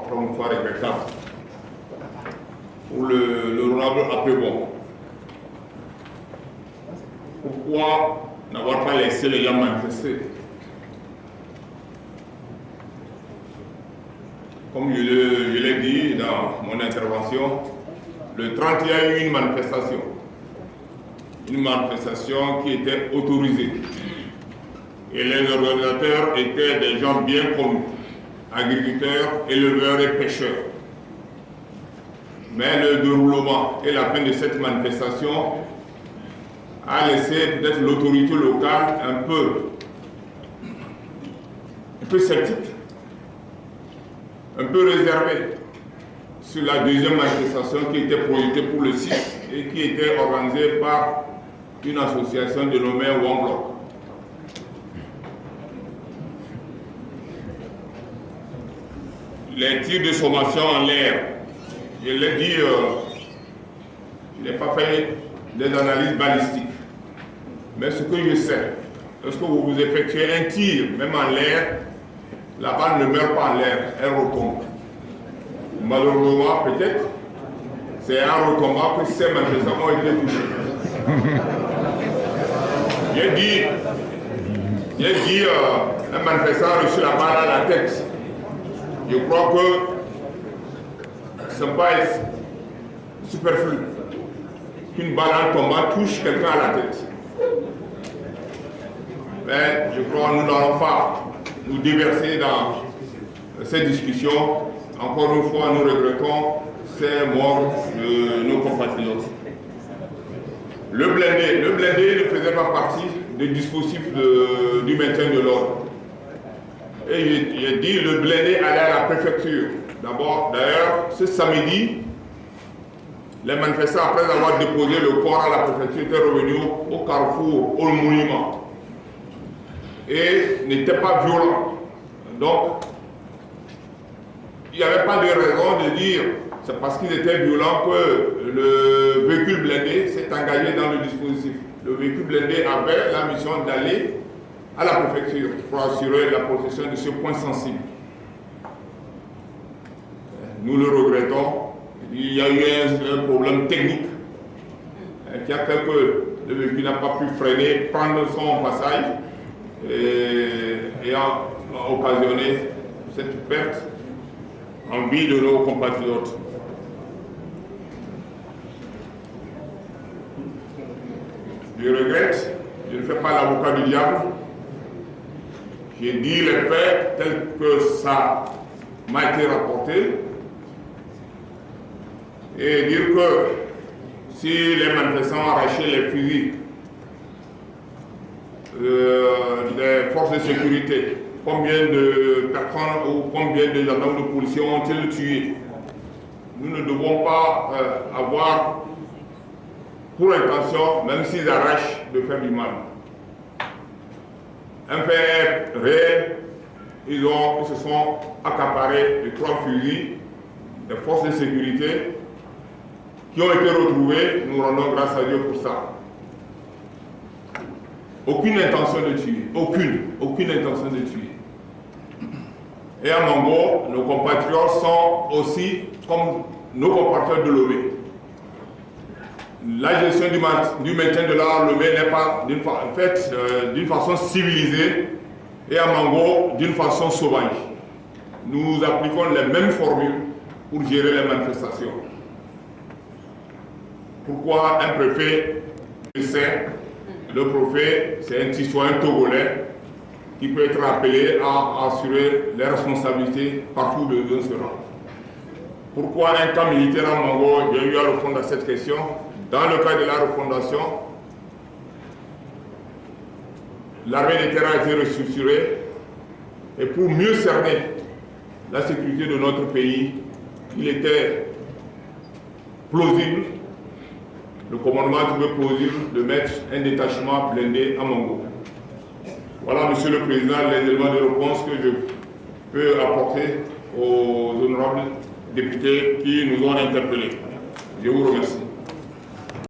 encore une fois regrettable. Pour l'honorable Apébon, pourquoi n'avoir pas laissé les gens manifester? Comme je l'ai dit dans mon intervention, le 30, il y a eu une manifestation. Une manifestation qui était autorisée. Et les organisateurs étaient des gens bien connus, agriculteurs, éleveurs et pêcheurs. Mais le déroulement et la fin de cette manifestation a laissé peut-être l'autorité locale un peu sceptique, un peu réservée sur la deuxième manifestation qui était projetée pour le 6 et qui était organisée par une association dénommée One Block. Les tirs de sommation en l'air, je l'ai dit, je n'ai pas fait des analyses balistiques. Mais ce que je sais, lorsque vous effectuez un tir, même en l'air, la balle ne meurt pas en l'air, elle retombe. Malheureusement, peut-être, c'est en retombant que ces manifestants ont été touchés. J'ai dit, un manifestant a reçu la balle à la tête. Je crois que ce n'est pas superflu qu'une balle en tombant touche quelqu'un à la tête. Mais je crois que nous n'allons pas nous déverser dans ces discussions. Encore une fois, nous regrettons ces morts de nos compatriotes. Le blindé ne faisait pas partie des dispositifs du maintien de l'ordre. Et j'ai dit le blindé allait à la préfecture. D'abord, d'ailleurs, ce samedi, les manifestants, après avoir déposé le corps à la préfecture, étaient revenus au carrefour, au monument. Et n'étaient pas violents. Donc, il n'y avait pas de raison de dire c'est parce qu'ils étaient violents que le véhicule blindé s'est engagé dans le dispositif. Le véhicule blindé avait la mission d'aller à la préfecture pour assurer la protection de ce point sensible. Nous le regrettons. Il y a eu un problème technique qui a fait que le véhicule n'a pas pu freiner, prendre son passage et a occasionné cette perte en vie de nos compatriotes. Je regrette, je ne fais pas l'avocat du diable. J'ai dit les faits tels que ça m'a été rapporté et dire que si les manifestants ont arraché les fusils des forces de sécurité, combien de personnes ou combien de gendarmes de policiers ont-ils tués? Nous ne devons pas avoir pour intention, même s'ils arrachent, de faire du mal. Un fait réel, ils se sont accaparés de 3 fusils des forces de sécurité qui ont été retrouvés. Nous rendons grâce à Dieu pour ça. Aucune intention de tuer, aucune intention de tuer. Et à Mango, nos compatriotes sont aussi comme nos compatriotes de Lomé. La gestion du maintien de l'ordre Lomé n'est pas d'une façon civilisée et à Mango d'une façon sauvage. Nous appliquons les mêmes formules pour gérer les manifestations. Pourquoi un préfet sait? Le préfet, c'est un citoyen togolais qui peut être appelé à assurer les responsabilités partout où besoin sera. Pourquoi un camp militaire à Mango? J'ai eu à répondre à cette question. Dans le cadre de la refondation, l'armée de terre a été restructurée et pour mieux cerner la sécurité de notre pays, il était plausible, le commandement a trouvé plausible de mettre un détachement blindé à Mango. Voilà, Monsieur le Président, les éléments de réponse que je peux apporter aux honorables députés qui nous ont interpellés. Je vous remercie.